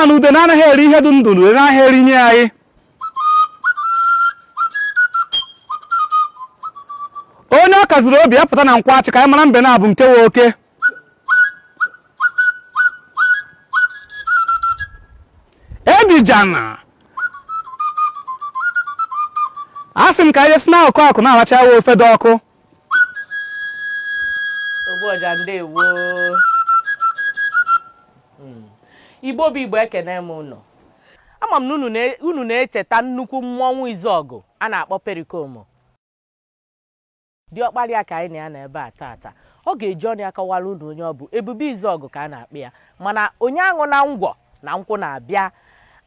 ịma na ude na-anaghị eri ihe dị ndụ ude na-anaghị eri nye anyị onye ọ kaziri obi ya pụta na nkwa achị ka anyị mara mbe na-abụ nke nwe oke edijana asị m ka anyị si na ọkụ na-aracha ya ofe dị ọkụ Ogboja ndewo Igbo bụ Igbo ekene m ụnụ ama m na unu na-echeta nnukwu mmọnwụ Izọgụ a na-akpọ Perikomo diọkpara ya ka anyị na ebe a tata ọ ga-eji ọnụ akọwara unu onye ọ bụ Ebube Izọgụ ka a na-akpọ ya mana onye aṅụ na ngwọ na nkwụ na-abịa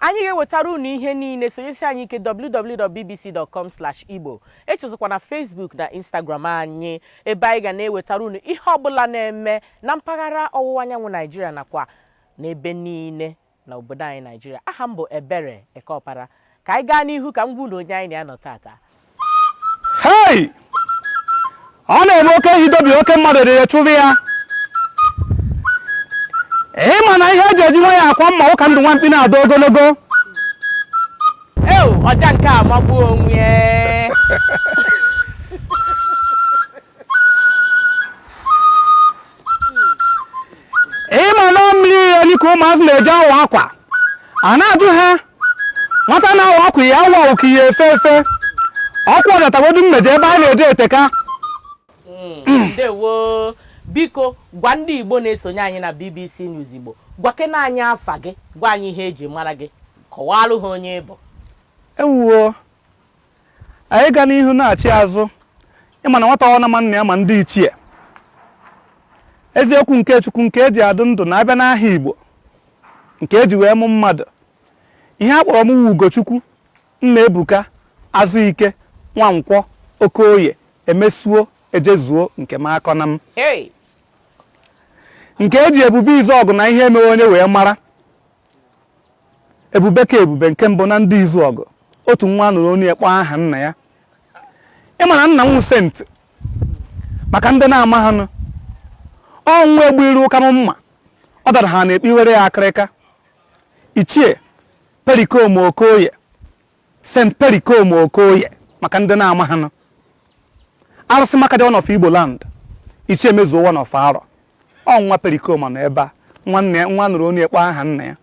anyị ga-ewetara unu ihe niile sonyesi anyị ike www.bbc.com/igbo echezọkwa na Facebook na Instagram anyị ebe anyị ga na-ewetara unu ihe ọbụla na-eme na mpaghara ọwụwa anyanwụ Naijiria nakwa n'ebe niile na obodo anyị Naijiria aha m bụ Ebere Ekeọpara ka anyị gaa n'ihu ka m gwa unu onye anyị na-anọ tata hei ọ na-eme oke idobi oke mmadụ dị ya chụrụ ya ịma na ihe eji eji nwa ya akwa mma ụka ndụ nwamkpi na-adọ ogologo ọja nke a magbuo onwe ịma na mmiri eri ka ụmụazị na-eji awa akwa a na-ajụ ha nwata na-awa akwa ya awa oke ya efe efe ọkwa ọdatagodu mmeje ebe a na-eje eteka ndewo biko gwa ndị Igbo na-esonye anyị na BBC News Igbo gwakena anyị afa gị gwa anyị ihe eji mara gị kọwalụ ha onye bụ ewuo anyị ga n'ihu na-achị azụ ịma na nwata ọna ma nna ya ma ndị ichie eziokwu nke Chukwu nke eji adụ ndụ na-abịa n'ahịa Igbo nke eji wee mụ mmadụ ihe a kpọrọ m Ugochukwu Nnaebuka Azụike Nwankwọ Okoye Emesuo Ejezuo nke m akọ na m nke eji Ebube Izọgụ na ihe emewe onye wee mara Ebube ka Ebube nke mbụ na ndị Izọgụ otu nwa nụrụ onye ekpọ aha nna ya ịma na nna m sent maka ndị na-ama ha nụ ọnwụ egbu iru ụka m mma ọ dara ha na-ekpe iwere ya akịrịka Ichie Perikomo Okoye St. Perikomo Okoye maka ndị na-ama ha nụ arụsị maka dị one of Igbo land Ichie Mezuo one of Arọ nwa Perikomo nọ ebe a nwa nụrụ onye ekpọ aha nna ya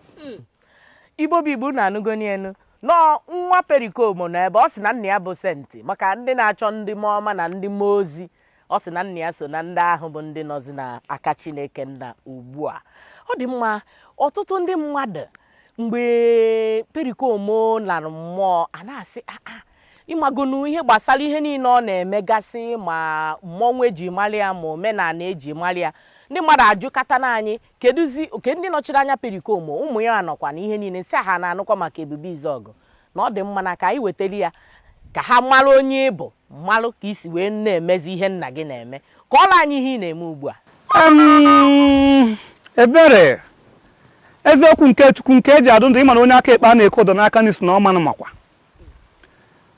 Igbo bụ Igbo na-anụgoni enu nọ nwa Perikomo nọ ebe ọ sị na nna ya bụ senti maka ndị na-achọ ndị mmụọ ọma na ndị mmụọ ozi ọ sị na nna ya so na ndị ahụ bụ ndị nọzi na aka Chineke nna ugbu a ọ dị mma ọtụtụ ndị mmadụ mgbe Perikomo lara mmụọ a na-asị ịmagonu ihe gbasara ihe niile ọ na-emegasị ma mmọnwụ eji mara ya ma omenala eji mara ya ndị mmadụ ajụkata na anyị kedụzi oke ndị nọchiri anya Perikomo ụmụ ya nọkwa na ihe niile si ha na-anụkwa maka Ebube Izọgụ na ọ dị mma na ka anyị wetara ya ka ha mara onye ịbụ mmalụ ka isi wee na-emezi ihe nna gị na-eme ka ọla anyị ihe ị na-eme ugbu a Ebere eziokwu nke Chukwu nke eji adụ ndụ ịma na onye aka ekpe a na-eke ụdọ n'aka n'isi na ọmanụ makwa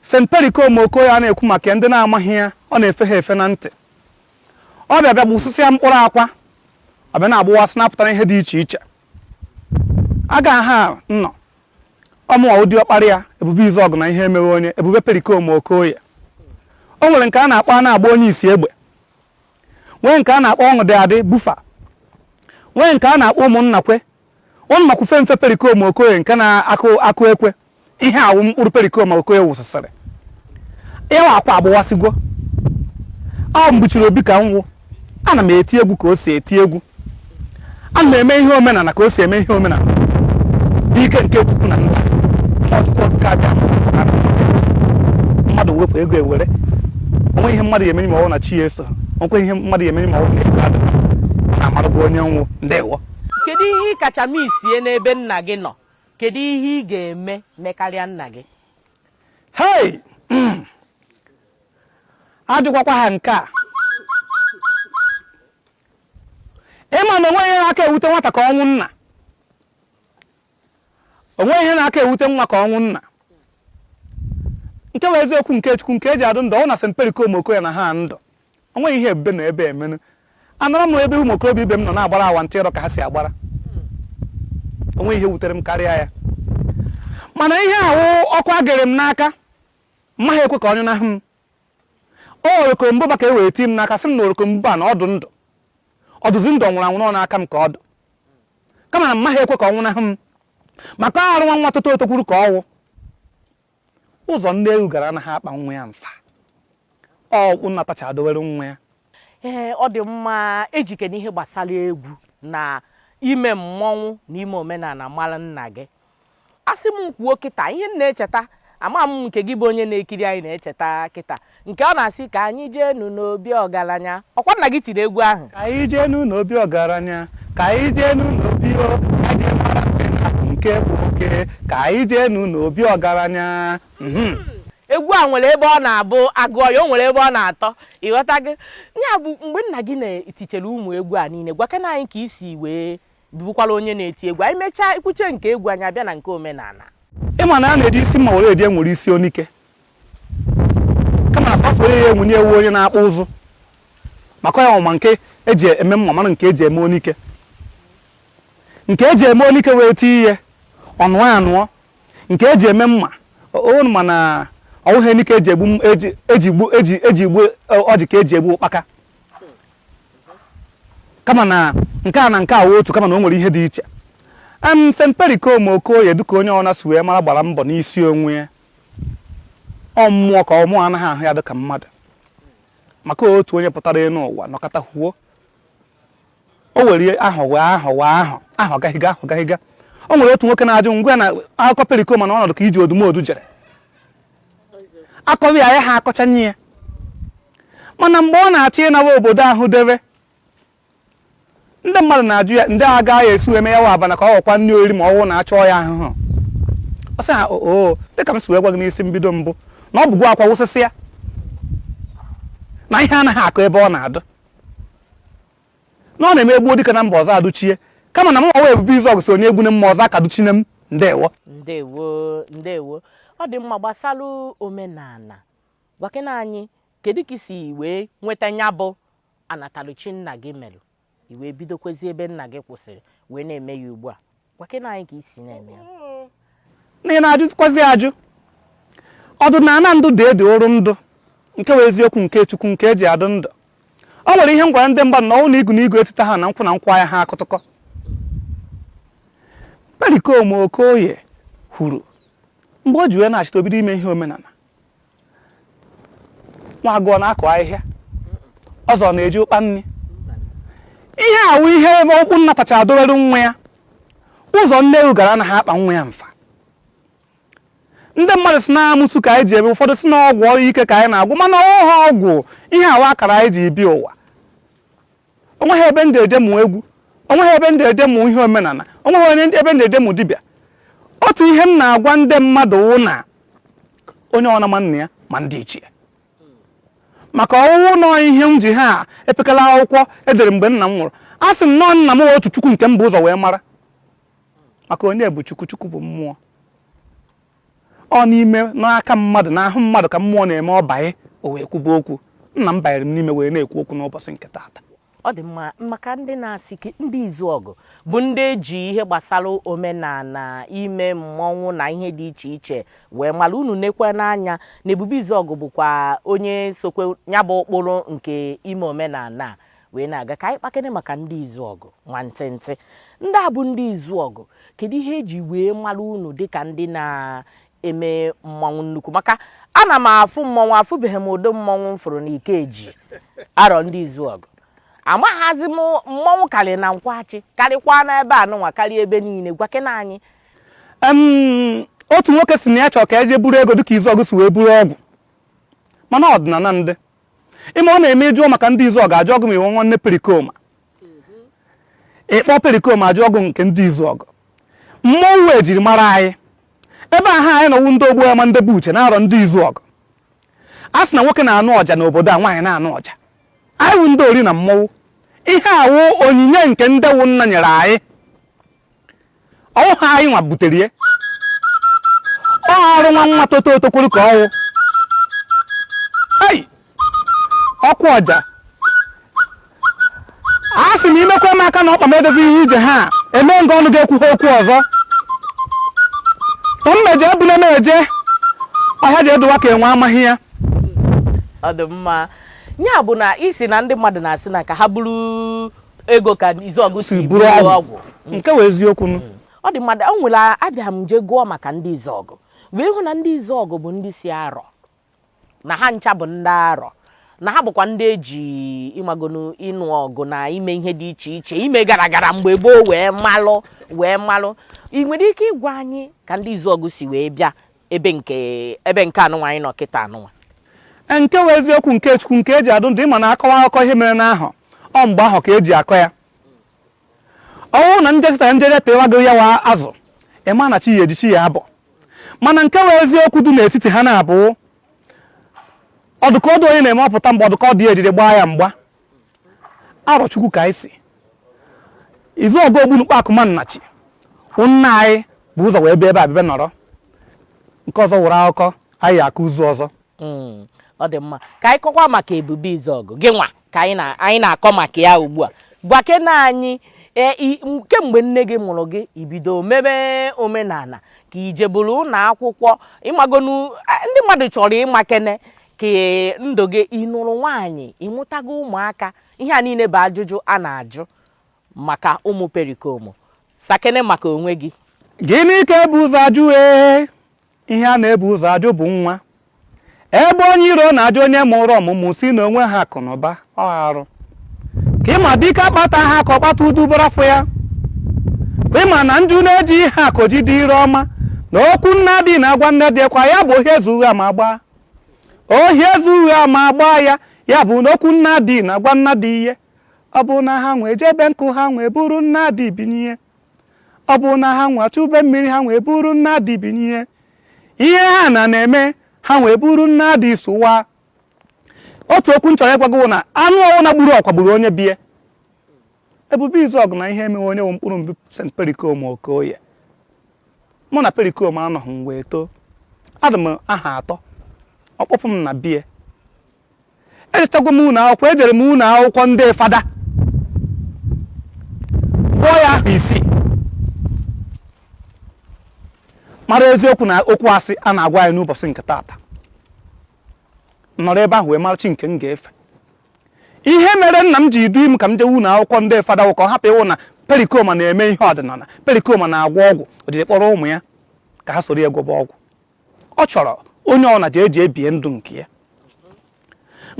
St. Perikomo Okoye a na-ekwu maka ndị na-amaghị ya ọ na-efe ha efe na ntị ọ bịa gbusịsịa mkpụrụ akwa ọ bịa na-agbụwasị na-apụtara ihe dị iche iche a ga-aha nnọ ọmụwa ụdị ọkpara ya Ebube Izọgụ na ihe emewe onye Ebube Perikomo Okoye o nwere nke a na-akpọ a na-agba onye isi egbe nwee nke a na-akpọ ọṅụ dị adị bufa nwee nke a na-akpọ ụmụnnakwe ụmụnnakwufe mfe Perikomo Okoye nke na-akụ ekwe ihe awụ mkpụrụ Perikomo Okoye wụsịsịrị ịwa akwa agbụwasịgwo ọ mgbuchiri obi ka nwụ ana m eti egwu ka o si eti egwu ana m eme ihe omenala ka o si eme ihe omenala ike nke Chukwu na nna ọtụtụ ka abịa mmadụ wepụ ego ewere onwe ihe mmadụ ga-emeri ma ọ na chi eso onwe ihe mmadụ ga-emeri ma ọ na ego adị na-amarụgwa onye nwụ ndewo kedu ihe ị kacha misie n'ebe nna gị nọ kedu ihe ị ga-eme mekarịa nna gị hei ajụkwakwa ha nke a ịma na onwe ihe na-aka ewute nwata ka ọnwụ nna onwe ihe na-aka ewute nwa ka ọnwụ nna nke bụ eziokwu nke Chukwu nke eji adụ ndụ ọ na St. Perikomo Okoye na ha ndụ onwe ihe ebube na ebe emenụ anara m ebe ụmụ okorobịa ibe m nọ na-agbara awantịrọ ka ha si agbara onwe ihe wutere m karịa ya mana ihe ahụ ọkụ agere m n'aka mmaghị ekwe ka onye na hụ m orokombụba ka e were ti m n'aka sị m na orokombụba na ọdụ ndụ ọdụzi ndụ nwụrụ anwụrụ n'aka m ka ọdụ kama na mmaghị ekwe ka ọ nwụnahụ m maka arụ nwa toto otokwuru ka ọwụ ụzọ ndị ewu gara anaghị akpa nwa ya mfa ọkwụ nnatacha adowere nwa ya ọ dị mma ejike n'ihe gbasara egwu na ime mmọnwụ na ime omenala mara nna gị asị m kwuo kịta ihe m na-echeta ama m nke gị bụ onye na-ekiri anyị na-echeta kịta nke ọ na-asị ka anyị jeenu n'obi ọgaranya ọkwa nna gị tiri egwu ahụ ka anyị jeenu n'obi ọgaranya ka anyị jeenu n'obi nke bụ oke ka anyị jeenu n'obi ọgaranya egwu a nwere ebe ọ na-abụ agụọ ya o nwere ebe ọ na-atọ ịghọta gị ya bụ mgbe nna gị na-etichere ụmụ egwu a niile gwakena anyị ka isi wee bụkwara onye na-eti egwu anyị mechaa ikwuche nke egwu anyị abịa na nke omenala ịma na a na-eji isi mma were eji enwere isi onike kama na sọsọ ya enwenye ewu onye na-akpụ ụzụ maka ya ọma nke eji eme mma mana nke eji eme onike nke eji eme onike wee ti ihe ọnụọ anụọ nke eji eme mma onu mana ọwụghị nike eji egbu ọjị ka eji egbu ụkpaka kama na nke a na nke a wee otu kama na o nwere ihe dị iche St. Perikom Okoye dịka onye ọna si wee mara gbara mbọ n'isi onwe ya ọ mmụọ ka ọmụọ anaghị ahụ ya dịka mmadụ maka otu onye pụtara elu ụwa nọkọta huo o were ahọ gaghịga o nwere otu nwoke na-ajụ ngwa na akụkọ Perikom na ọnọdụ ka iji odumodu jere akọghị ya ha akọcha nye ya mana mgbe ọ na-achọ ịnawa obodo ahụ debe ndị mmadụ na-ajụ ya ndị agaghị esi wee mee ya wabana ka ọ ghọkwa nri oriri ma ọ wụ na-achọ ya ahụhụ ọ sị ha dịka m si wee gwa gị n'isi mbido mbụ na ọ bụgwa akwa wụsịsị ya na ihe anaghị akụ ebe ọ na-adụ na ọ na-eme egbuo dịka na mba ọzọ adụchie kama na m ọwa ebube izu ọgụ so onye egbune mma ọzọ aka duchine m ndewo ọ dị mma gbasara omenala gwakena anyị kedu ka isi wee nweta nya bụ anataluchi nna gị mere iwee bidokwezi ebe nna gị kwụsịrị wee na-eme ya ugbu a gwakena anyị ka isi na-eme ya n'ihi na-ajụzikwazi ajụ ọdịnala ndụ dị ede oru ndụ nke wee eziokwu nke Chukwu nke eji adụ ndụ o nwere ihe m gwara ndị mmadụ na ọnwụ na igu na igu etita ha na nkwụ na nkwụ anya ha akụtụkọ Perikom Okoye hụrụ mgbe o ji wee na-achịta obido ime ihe omenala nwa agụọ na-akụ ahịhịa ọzọ na-eji ụkpa nri ihe awụ ihe ebe okwu nnatacha adowere nwa ya ụzọ nne ewu gara anaghị akpa nwa ya mfa ndị mmadụ si na-amụsụ ka anyị ji ebe ụfọdụ si na ọgwụ ike ka anyị na-agwụ mana ọha ọgwụ ihe awa akara anyị ji bịa ụwa onweghị ebe ndị eje mụ egwu onweghị ebe ndị eje mụ ihe omenala onweghị ebe ndị eje mụ dibịa otu ihe m na-agwa ndị mmadụ wụ na onye ọna ma nna ya ma ndị ichie maka ọwụwụ nọ ihe m ji ha epekala akwụkwọ edere mgbe nna m nwụrụ a sị m nọọ nna m otu Chukwu nke m bụ ụzọ wee mara maka onye bụ Chukwu bụ mmụọ ọ n'ime n'aka mmadụ na ahụ mmadụ ka mmụọ na-eme ọ banye o wee kwuba okwu nna m banyere m n'ime wee na-ekwu okwu n'ụbọchị nke taata ọ dị mma maka ndị na-asị ndị Izuọgụ bụ ndị eji ihe gbasara omenala ime mmọnwụ na ihe dị iche iche wee mara unu nekwe n'anya na Ebube Izuọgụ bụkwa onye sokwe ya bụ ụkpụrụ nke ime omenala wee na-aga ka anyị kpakene maka ndị Izuọgụ nwantịntị ndị a bụ ndị Izuọgụ kedu ihe eji wee mara unu dịka ndị na-eme mmọnwụ nnukwu maka ana m afụ mmọnwụ afụbeghị m ụdị mmọnwụ m fụrụ n'Ikeji arọ ndị Izuọgụ amaghazi m mmọnwụ karị na Nkwachi karịkwa n'ebe anụnwa karịa ebe niile gwakena anyị otu nwoke si na ya chọrọ ka eje buru ego dịka Izuọgụ si wee buru ọgwụ mana ọdịnala ndị ime ọ na-eme jụọ maka ndị Izuọgụ ajụ ọgụ ma iwe nwanne Perikom ịkpọ Perikom ajụ ọgụ nke ndị Izuọgụ mmọnwụ ejiri mara anyị ebe ahụ anyị nọwụ ndị ogbo ama ndị bụ uche na-arọ ndị Izuọgụ a sị na nwoke na-anụ ọja n'obodo a nwaanyị na-anụ ọja anyị wụ ndị ori na mmọnwụ ihe awụ onyinye nke ndị wụ nna nyere anyị ọwụ ha anyị nwa butere ya ọ ọrụ nwa toto otokwuru ka ọwụ ọkụ ọja a sị na imekwa m aka na ọkpa m edozi ihe ije ha eme nga ọnụ ga-ekwughị okwu ọzọ tọ mmeje bụ na meje ọhịa ji edowa ka enwe amaghị ya. Ọ dị mma ya bụ na isi na ndị mmadụ na-asị na ka ha buru ego ka Izuọgụ si buru ọgwụ nke wee eziokwu nụ. Ọ dị mmadụ o nwere abịa m je gụọ maka ndị Izuọgụ wee hụ na ndị Izuọgụ bụ ndị si arọ na ha ncha bụ ndị arọ na ha bụkwa ndị eji ịmagonu ịnụ ọgụ na ime ihe dị iche iche ime gara gara mgbe gboo wee malụ. Ị nwere ike ịgwa anyị ka ndị Izuọgụ si wee bịa ebe nke anụnwa anyị nọ kịta anụnwa? Nke wee eziokwu nke Chukwu nke eji adụ ndụ ịma na akọwa akụkọ ihe mere n'ahụ ọ mgbe ahụ ka eji akọ ya. Ọwụ na njesịta njere tewago ya wa azụ ịma na chi ya eji chi ya abụ mana nke wee eziokwu dị n'etiti ha na-abụ ọdụkọdụ onye na-eme ọpụta mgbe ọdụkọdụ ya ejiri gbaa ya mgba arọ Chukwu ka anyị si Izuọgụ Ogbunukpa Akụmannachi nna anyị bụ ụzọ wee bịa ebe a bịa nọrọ nke ọzọ wụrụ akụkọ anyị akụ ụzọ ọzọ. Ọ dị mma ka anyị kọkwa maka ebube Izuọgụ gị nwa ka anyị na-akọ maka ya ugbu a gwakena anyị kemgbe nne gị mụrụ gị ibido mebe omenala ka ijeburu ụlọ akwụkwọ ịmagonu ndị mmadụ chọrọ ịma kene ka ndụ gị ịnụrụ nwaanyị ịmụtago ụmụaka ihe a niile bụ ajụjụ a na-ajụ maka ụmụ perikom sakene maka onwe gị. Gịnị ka ebu ụzọ ajụ ihe a na-ebu ụzọ ajụ bụ nwa ebe onye iro na-ajụ onye mụrụ ọmụmụ si na onwe ha akụ na ụba ọ arụ ka ịma dike akpata ha ka ọ kpata udubara afọ ya ka ịma na njụ na-eji ihe akụji dị ire ọma na okwu nna dị na-agwa nne dị kwa ya bụ ohi ezughị ama gbaa ohi ezughị ama gbaa ya bụ na okwu nna dị na-agwa nna dị ihe ọ bụ na ha nwee jebe nkụ ha nwee buru nna dị binye ọ bụ na ha nwee achụbe mmiri ha nwee buru nna dị binye ihe ha na-eme ha nwee buru nna dị sụwa. Otu okwu nchọrọ ịgwago na anụ ọwụ na gburu ọkwa gburu onye bie ebube Izuọgụ na ihe emewe onye nwe mkpụrụ mbi St. Perikom Okoye mụ na Perikom anọghị m wee too adị m aha atọ ọkpọpụ m na bie ejichago m ụlọ akwụkwọ ejere m ụlọ akwụkwọ ndị fada gụọ ya ahụ isii mara eziokwu na okwu asị a na-agwa anyị n'ụbọchị nke taata nọrọ ebe ahụ wee marachi nke m ga-efe ihe mere nna m ji du m ka m jee ụlọ akwụkwọ ndị fada ka ọ hapụ ịwụ na Perikom na-eme ihe ọdịnala Perikom na-agwọ ọgwụ o jiri kpọrọ ụmụ ya ka ha soro ya gwọba ọgwụ ọ chọrọ onye ọna ji eji ebie ndụ nke ya.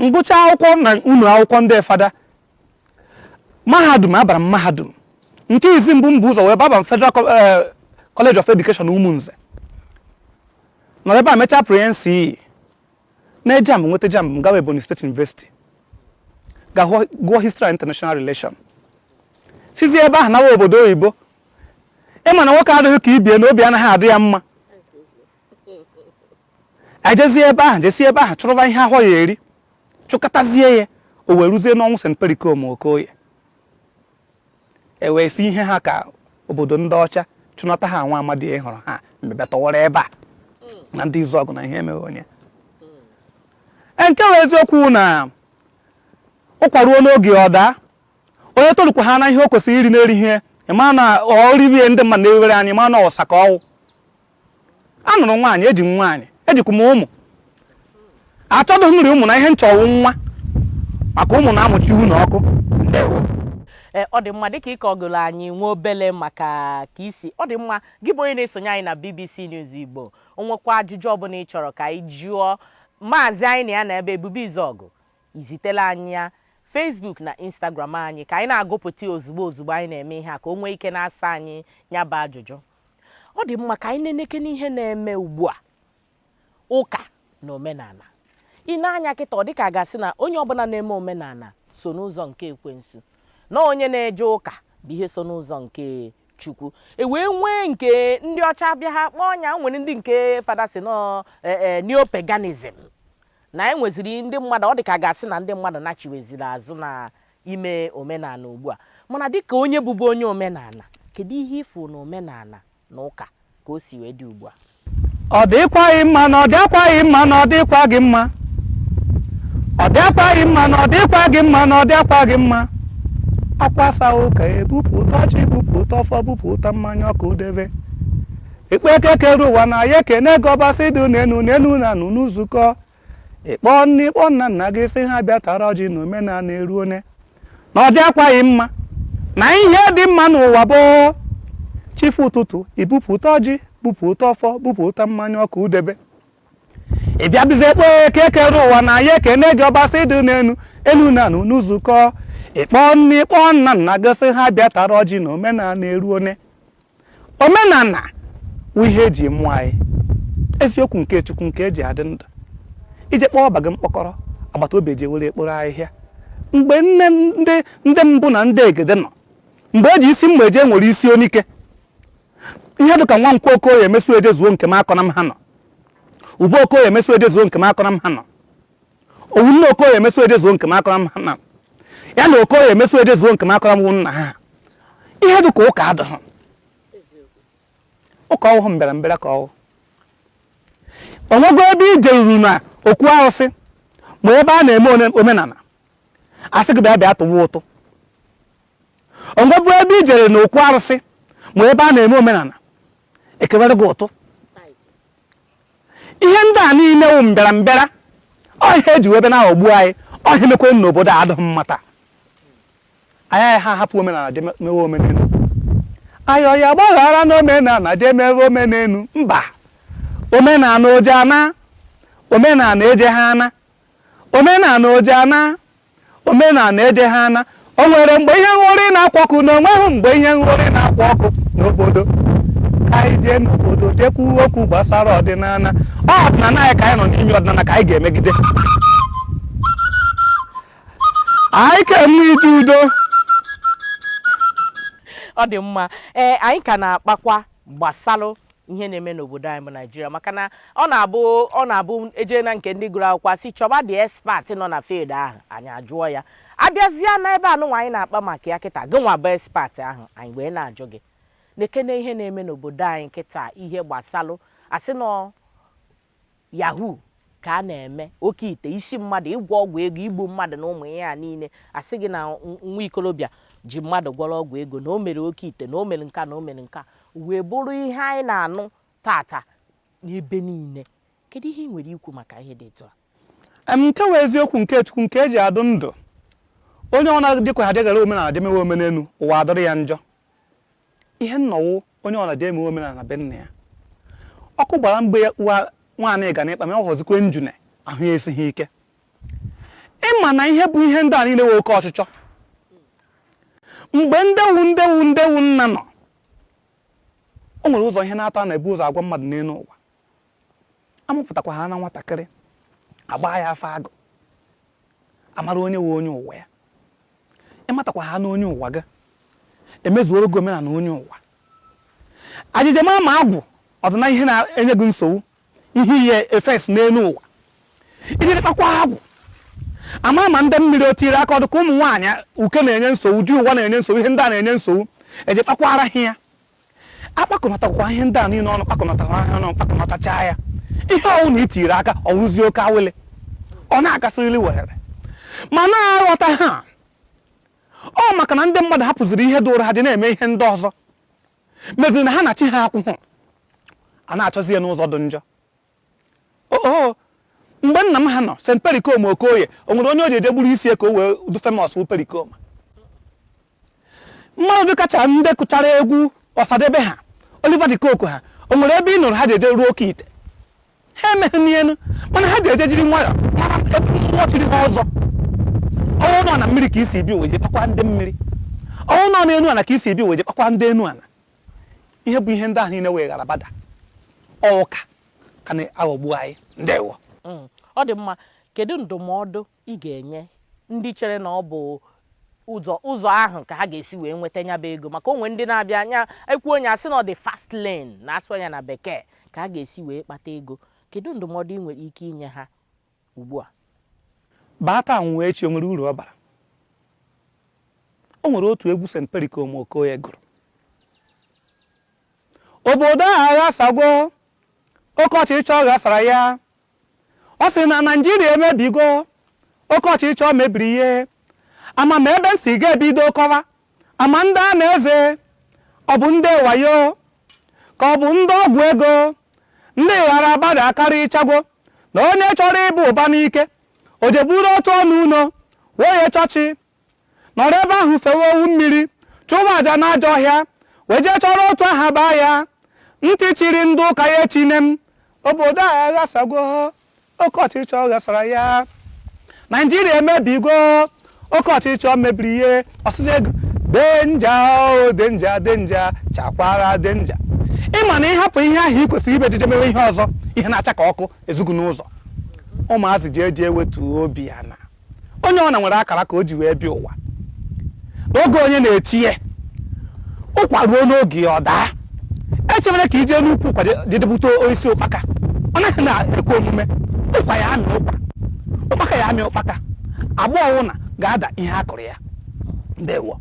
Ngụcha akwụkwọ na ụlọ akwụkwọ ndị fada mahadum abara m mahadum nke izi mbụ mbụ ụzọ wee baba m Federal College of Education Umunze nọrọ ebe a mechaa pre-NCE na JAMB nweta JAMB gawa Ebonyi State University ga gụọ History and International Relation sizi ebe ahụ nawa obodo oyibo ịma na nwoke adịghị ka ibie na obi anaghị adị ya mma ejezi ebe ahụ chọrọba ihe ahụ ya eri chụkatazie ya o wee ruzie n'ọnwụ St. Perikom Okoye ewee si ihe ha ka obodo ndị ọcha chụnata ha nwa amadi ịhụrụ ha mbebe tọwara ebe a na ndị Izuọgụ na ihe emewe onye nke wee eziokwu na ụkwaruo n'oge ọda onye tolukwa ha na ihe o kwesịrị iri na-eri ihe ịma na ọrịrie ndị mmadụ na-ewere anyị ma na ọsa ka ọwụ anụrụ nwaanyị eji nwaanyị ejikwa m ụmụ achọdụ nri ụmụ na ihe nchọwụ nwa maka ụmụ na-amụchi ihu na ọkụ. Ọ dị mma dịka ịka ọgụlụ anyị nwe obele maka ka isi ọ dị mma gị bụ onye na-esonye anyị na BBC News Igbo onwekwa ajụjụ ọbụla ị chọrọ ka anyị jụọ maazị anyị na ya na ebe ebube Izuọgụ izitela anyị ya Facebook na Instagram anyị ka anyị na-agụpụta ozugbo anyị na-eme ihe a ka o nwee ike na-asa anyị ya bụ ajụjụ. Ọ dị mma ka anyị na-eneke n'ihe na-eme ugbu a ụka na omenala ị na-anya kịta ọ dịka a ga-asị na onye ọbụla na-eme omenala so n'ụzọ nke ekwensu na onye na-eje ụka bụ ihe so n'ụzọ nke Chukwu wee nwee nke ndị ọcha bịa ha kpọọ ọnya nwere ndị nke fada si no neopaganism na enweziri ndị mmadụ ọ dịka a ga-asị na ndị mmadụ nachiweziri azụ na ime omenala ugbu a mana dịka onye bụbu onye omenala kedu ihe ifu na omenala na ụka ka o si wee dị ugbu a? Ọ dịkwaghị mma na ọ dịkwaghị mma na ọ dịkwa gị mma ọ dịkwaghị mma na ọ dịkwa gị mma na ọ dịkwa gị mma akwasa ụka ebupụta ọjị bupụta ọfọ bupụta mmanya ọkụ debe ikpe kekere ụwa na ya ekene gọbasị dị n'enu na anụ n'uzukọ ịkpọ nne ịkpọ nna nna gị sị ha bịa tara ọjị na omenala eruone na ọ dị akwaghị mma na ihe dị mma n'ụwa bụ chifu ụtụtụ ibupụta ọjị bupụta ọfọ bupụta mmanya ọkụ debe ịbịa bize kpe kekere ụwa na ya ekene gọbasị dị n'enu na anụ n'uzukọ ịkpọ nne ịkpọ nna nna gị sị ha bịa tara ọjị na omenala eruone omenala bụ ihe eji mụọ anyị eziokwu nke Chukwu nke eji adị ndụ ije kpọọ ọba gị mkpọkọrọ agbata obi eji were ekporo ahịhịa mgbe ndị mbụ na ndị egede nọ mgbe eji isi mgbe eje nwere isi onike ihe dịka nwa nkwo Okoye emesu eje zuo nke m akọ na m ha nọ Ube Okoye emesu eje zuo nke m akọ na m ha nọ Owu nne Okoye emesu eje zuo nke m akọ na m ha nọ ya na Okoye emesu eje zuo nke m akọ na m nna ha ihe dịka ụka adịghị ụka ọhụụ mbịara ka ọhụụ onwego ebe ije ruru na okwu arụsị ma ebe a na-eme omenala asị gị bịa tụwa ụtụ onwego ebe ijere na okwu arụsị ma ebe a na-eme omenala ekewere gị ụtụ ihe ndị a niile wụ mbịara ọhịa eji ebe na-aghọgbu anyị ọhịa mekwe n'obodo adịghị mmata anyị ha hapụ omenala je mewe omenelu ayọ ya gbaghara n'omenala je mewe omenelu mba omenala oje ana omenala eje ha ana omenala oje ana omenala eje ha ana o nwere mgbe ihe nghọrị na-akwa ọkụ na onweghị mgbe ihe nghọrị na-akwa ọkụ n'obodo ka anyị jee n'obodo jekwuo okwu gbasara ọdịnala ọdịnala anyị ka anyị nọ n'ime ọdịnala ka anyị ga-emegide anyị ka-eme ije udo ọ dị mma anyị ka na-akpakwa gbasalụ ihe na-eme n'obodo anyị bụ Naịjirịa maka na ọ na-abụ eje na nke ndị gụrụ akwụkwọ si chọba dị expert nọ na field ahụ anyị ajụọ ya abịazịa na ebe anụnwa anyị na-akpa maka ya kịta gị nwa bụ expert ahụ anyị wee na-ajụ gị lekene ihe na-eme n'obodo anyị kịta ihe gbasalụ asị nọ yahoo ka a na-eme oke ite isi mmadụ ịgwọ ọgwụ ego igbu mmadụ na ụmụ ihe a niile asị gị na nwa ikolobịa ji mmadụ gwọrọ ọgwụ ego na o mere oke ite na o mere nka na o mere nka wee bụrụ ihe anyị na-anụ tata n'ebe niile kedu ihe ị nwere ikwu maka ihe dị etu a nke wee eziokwu nke Chukwu nke eji adụ ndụ onye ọ na-adịkwa ha degara omenala demewe omenelu ụwa adọrọ ya njọ ihe nnọwụ onye ọ na-emewe omenala na be nna ya ọkụ gbara mgbe nwaanyị ga na-ịkpa ma ọ họzikwe njune ahụ ya esighị ike ịma na ihe bụ ihe ndị a niile wee oke ọchịchọ mgbe ndewu nna nọ o nwere ụzọ ihe na-atọ na-ebu ụzọ agwa mmadụ n'elu ụwa amụpụtakwa ha na nwatakịrị agba ya afọ agụ amara onye nwe onye ụwa ya ịmatakwa ha na onye ụwa gị emezuoro gị omenala onye ụwa ajije mara ma agwụ ọdịna ihe na-enye gị nsogbu ihe ihe efes n'elu ụwa ijiri kpakwa agwụ ama ma ndị mmiri o tiri aka ọdụ ka ụmụ nwaanyị uke na-enye nsogbu ji ụwa na-enye nsogbu ihe ndị a na-enye nsogbu eji kpakwara ha ya akpakọnatakwa ihe ndị a niile ọnụ kpakọnataha ha ọnụ kpakọnatacha ya ihe ọwụ na itiri aka ọ rụzie oke awele ọ na-akasịrịrị were ma na-aghọta ha ọ maka na ndị mmadụ hapụziri ihe dụrụ ha ji na-eme ihe ndị ọzọ meziri na ha na chi ha akwụhụ a na-achọzi ya n'ụzọ dị njọ mgbe nna m ha nọ St. Pericoma Okoye o nwere onye o ji eje gburu isi ka o wee du famous wụ Pericoma mmadụ dị kacha ndị kụchara egwu Ọsadebe ha Oliver De Coque ha o nwere ebe ị nụrụ ha ji eje ruo oke ite ha emeghị n'elu mana ha ji eje jiri nwayọ mara ebe mmụọ tiri ha ọzọ ọnwụ nọ na mmiri ka isi bi weje kpakwa ndị mmiri ọnwụ nọ n'elu ana ka isi bi weje kpakwa ndị enu ana ihe bụ ihe ndị ahụ niile wee ghara bada ọka ka na-aghọgbu anyị ndewo ọ dị mma kedu ndụmọdụ ị ga-enye ndị chere na ọ bụ ụzọ ahụ ka ha ga-esi wee nweta nya bụ ego maka onwe ndị na-abịa anya ekwu onye asị na ọ dị fast lane na-asụ anya na bekee ka ha ga-esi wee kpata ego kedu ndụmọdụ ị nwere ike inye ha ugbu a bata nwe echi o nwere uru ọ bara o nwere otu egwu St. Pericoma Okoye gụrụ obodo a aghasago oke ọchịchọ ghasara ya ọ sị na Naịjirịa emebigo oke ọchịchọ mebiri ihe ama ma ebe nsi ga-ebido kọwa ama ndị a na-eze ọ bụ ndị wayo ka ọ bụ ndị ọgwụ ego ndị ghara agbada akarị ịchago na onye chọrọ ịbụ ụba n'ike o jeburu otu ọnụ ụlọ wee chọchị nọrọ ebe ahụ fewe owu mmiri chụwa aja n'ajọ ọhịa wee jee chọrọ otu aha baa ya ntị chiri ndị ụka ya echine m obodo a ghasago oke ọchịchọ ghasara ya Naijiria emebigo oke ọchịchọ mebiri ihe ọsịsọ ego denja chakwara denja ịma na ịhapụ ihe ahụ ị kwesịrị ibe jeje mewe ihe ọzọ ihe na-acha ka ọkụ ezugu n'ụzọ ụmụazị ji eji ewetu obi ya na onye ọ na nwere akara ka o ji wee bịa ụwa n'oge onye na-echi ya ụkwa ruo n'oge ọ daa echebere ka ije n'ukwu ụkwa jedebute osisi ụkpaka ọ naghị na-ekwe omume ụkwa ya amị ụkwa ụkpaka ya amị ụkpaka agba ọwụna ga-ada ihe a kụrụ ya ndewo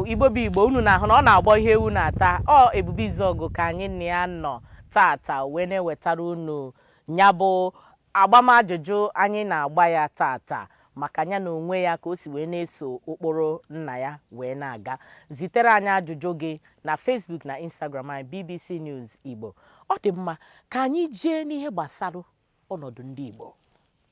igbo bụ igbo unu na-ahụ na ọ na-agbọ ihe ewu na-ata Ebube Izuọgụ ka anyị na ya nọ tata wee na-ewetara unu ya bụ agbamajụjụ anyị na-agba ya tata maka ya na onwe ya ka o si wee na-eso ụkpụrụ nna ya wee na-aga. Zitere anyị ajụjụ gị na Facebook na Instagram anyị BBC News Igbo. Ọ dị mma ka anyị jee n'ihe gbasara ọnọdụ ndị Igbo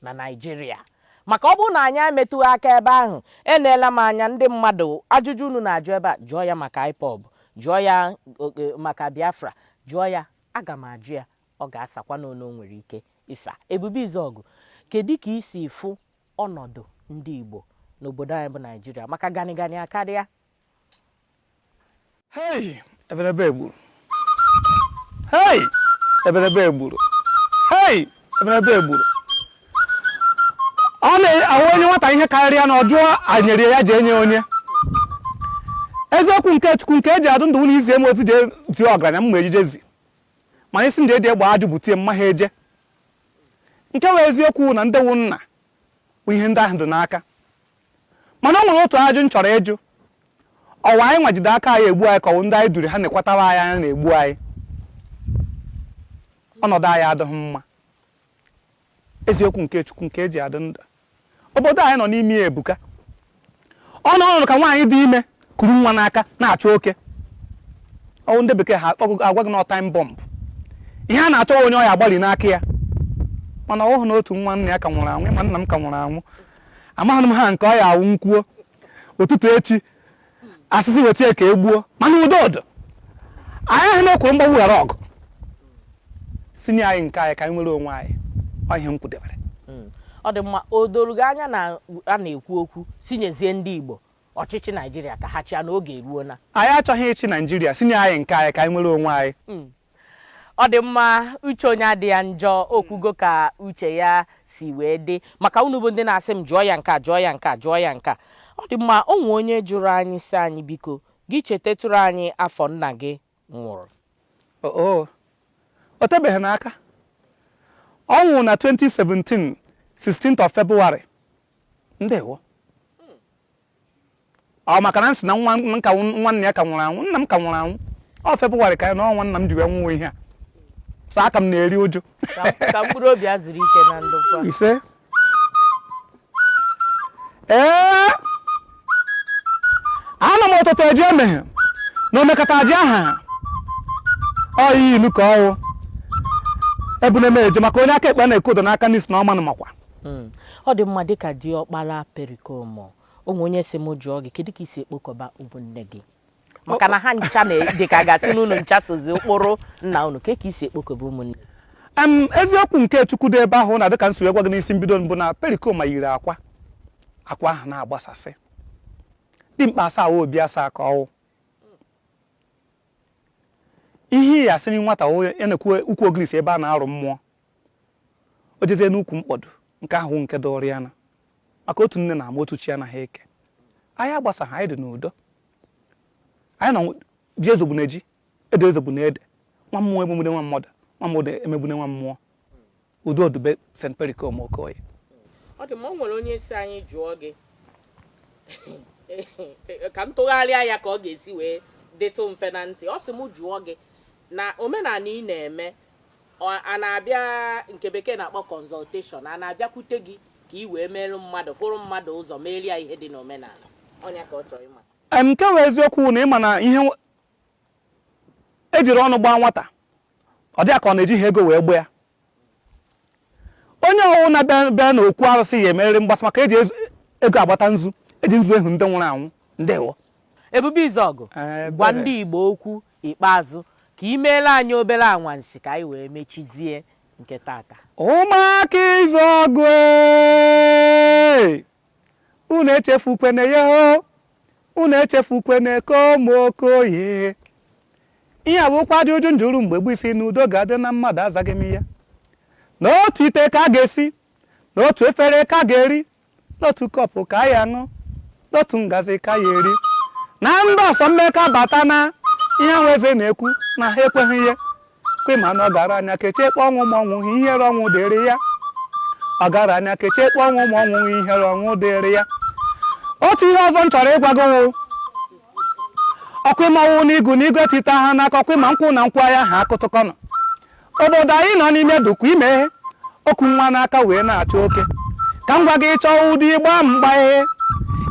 na Naịjirịa maka ọ bụrụ na anyị emetụghị aka ebe ahụ eneela m anya ndị mmadụ ajụjụ unu na-ajụ ebe a jụọ ya maka IPOB, jụọ ya maka Biafra, jụọ ya aga m ajụ ya ọ ga-asakwa n'onu nwere ike ịsa. Ebube Izuọgụ, kedu ka isi fụ ọnọdụ ndị Igbo n'obodo anyị bụ Naịjirịa maka ganigani akarịa? Ebelebe egburu ebelebe egburu ebelebe egburu ọ na-ahụ onye nwata ihe karịrịa na ọjụọ anyere ya ji enye onye eziokwu nke Chukwu nke eji adụ ndụ ụlọ izi eme otu ji ọgaranya mma ejijezi mana isi ndị eji egbe ajụ butie mma ha eje nke wee eziokwu na ndewu nna bụ ihe ndị ahụ dị n'aka mana ọ nwere otu ajụ m chọrọ ịjụ ọwa anyị nwajide aka anyị egbu anyị ka ọwụ ndị anyị duru ha na-ekwatara anyị anya na-egbu anyị ọnọdụ anyị adịghị mma eziokwu nke Chukwu nke eji adị ndụ obodo anyị nọ n'ime ya ebuka ọnọdụ ka nwaanyị dị ime kuru nwa n'aka na-achọ oke ọwụ ndị bekee ha agwa gị na time bomb ihe a na-achọ onye ọya agbalị n'aka ya mana ọ hụ na otu nwa nna ya ka nwụrụ anwụ ma nna m ka nwụrụ anwụ amaghị m ha nke ọya awụ nkwuo ụtụtụ echi asịsị weta ka egbuo mana ụdọdụ anyị ahụ na-ekwuru mgbagbu ghara ọgụ sinye anyị nke anyị ka anyị nwere onwe anyị ihe m kwudebere. Ọ dị mma o doro gị anya na a na-ekwu okwu sinyezie ndị Igbo ọchịchị Naịjirịa ka ha chịa n'oge eruo na anyị achọghị ịchị Naịjirịa sinye anyị nke anyị ka anyị nwere onwe anyị. Ọ dị mma uche onye adị ya njọ okwugo ka uche ya si wee dị maka unu bụ ndị na-asị m jụọ ya nke a jụọ ya nke a jụọ ya nke a. Ọ dị mma o nwe onye jụrụ anyị si anyị biko gị chetatụrụ anyị afọ nna gị nwụrụ. O tebeghị n'aka ọ nwụrụ na 2017 16th of February. Ndewo ọ maka na nsị na nwanne ya ka nwụrụ anwụ nna m ka nwụrụ anwụ ọ February ka ya na ọnwa nna m ji wee nwụọ ihe a so aka m na-eri ụjụ ka mkpụrụ obi a zuru ike na ndokwa ise ana m ụtụtụ eji emeghe na omekata ji aha ọ yi ilu ka ọwụ ebuneme eje maka onye aka ekpe na-ekodo n'aka n'isi na ọmanụ makwa. Ọ dị mma dịka diọkpara Perikom onwe onye si m jụọ gị kedu ka isi ekpokọba ụmụnne gị maka na ha ncha dịka gasị n'ụlọ ncha sozi ụkpụrụ nna unu ka isi ekpokọba ụmụnne? Eziokwu nke Chukwu dị ebe ahụ na dịka nsogbu gwa gị n'isi mbido mbụ na Perikom yiri akwa ahụ na-agbasasị dimkpa asaa obi asaa ka ọwụ ihe ya asịrị nwata ya na-ekwu ukwu ogirisi ebe a na-arụ mmụọ o jezie n'ukwu mkpọdụ nke ahụ nke dọrọ ya na maka otu nne na ama otu chi anaghị eke anyị agbasaghị anyị dị n'udo anyị nọ ji ezogbu na eji ede ezogbu na ede nwa mmụọ emegbune nwa mmadụ nwa mmadụ emegbune nwa mmụọ udo odube St. Perikom Okoye. Ọ dị ma o nwere onye si anyị jụọ gị ka m tụgharịa ya ka ọ ga-esi wee dịtụ mfe na ntị ọ sị m jụọ gị na omenala ị na-eme a na-abịa nke bekee na-akpọ consultation a na-abịakwute gị ka ị wee merụ mmadụ fụrụ mmadụ ụzọ merie ihe dị n'omenala ọnya ka ọ chọrọ ịma. nke wee eziokwu na ịma na ihe ejiri ọnụ gbaa nwata ọ dị ka ọ na-eji ego wee gba ya. Onye ọwụ na-bịa na okwu arụsị ya emerịrị mgbasa maka eji ego agbata nzu, eji nzu ehu ndị nwụrụ anwụ. Ndewo. Ebubizọgụ, gwa ndị Igbo okwu ikpeazụ ka ị meela anyị obere anwansi ka anyị wee mechizie nke tata. Ụmụaka Izọgụ, unu echefukwene ya, unu echefukwene Komokoye. Ihe abụkwa dị ụjụ njuru mgbe gbu isi n'udo ga-adị na mmadụ azaghị m ya. N'otu ite ka a ga-esi, n'otu efere ka a ga-eri, n'otu kọpụ ka a ya aṅụ, n'otu ngazi ka ya eri. Na ndị ọsọ mmeka bata na ihe nweze na-ekwu na ha ekweghị ihe. Kwe ma na ọ gara anya kechie kpọ ọnwụ ma ọnwụ ihere ọnwụ dịrị ya. Ọ gara anya kechie kpọ ọnwụ ma ọnwụ ihere ọnwụ dịrị ya. Otu ihe ọzọ m chọrọ ịgwago ọkụ ịmanwụ n'igu n'igwe tita ha n'aka ọkụ ịma nkwụ na nkwụ ya ha akụtụkọnụ. Obodo anyị nọ n'ime dukwu imeghe okwu nwa n'aka wee na-achọ oke. Ka m gwa gị chọọ ụdị ịgba mgba ihe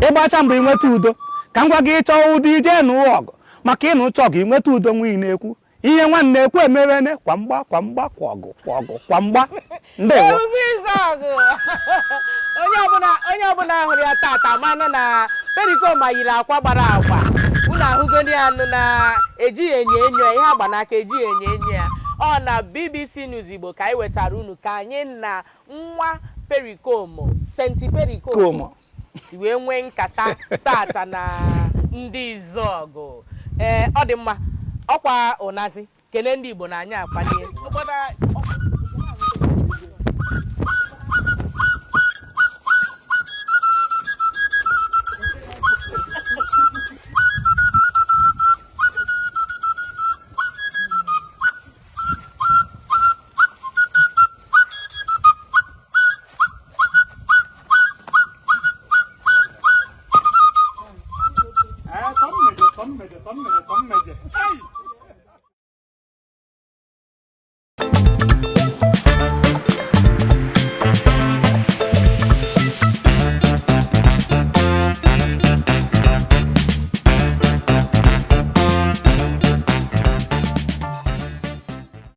ịgbacha mgbe ịnweta udo. Ka m gwa gị chọọ ụdị ije n'ụwa ọgụ maka ịnụ ụchọ gị nweta udo nwe na-ekwu ihe nwanne ekwu emerene kwa mgba kwa mgba kwa ọgụ kwa mgba. Ndewo. Onye ọbụla hụrụ ya tata manụ na Pericoma yiri akwa gbara agwa. Unu ahụgoni anụ na-ejighị enyo ihe agba n'aka ejighị enyo ya. Ọ na BBC News Igbo ka anyị wetara unu ka anyị na nwa Pericoma, St. Pericoma si wee nwee nkata tata na ndị Izọgụ. Ọ dị mma, ọkwa ụnazi kelee ndị Igbo na anyị akwalie. Tóm mày. Hey!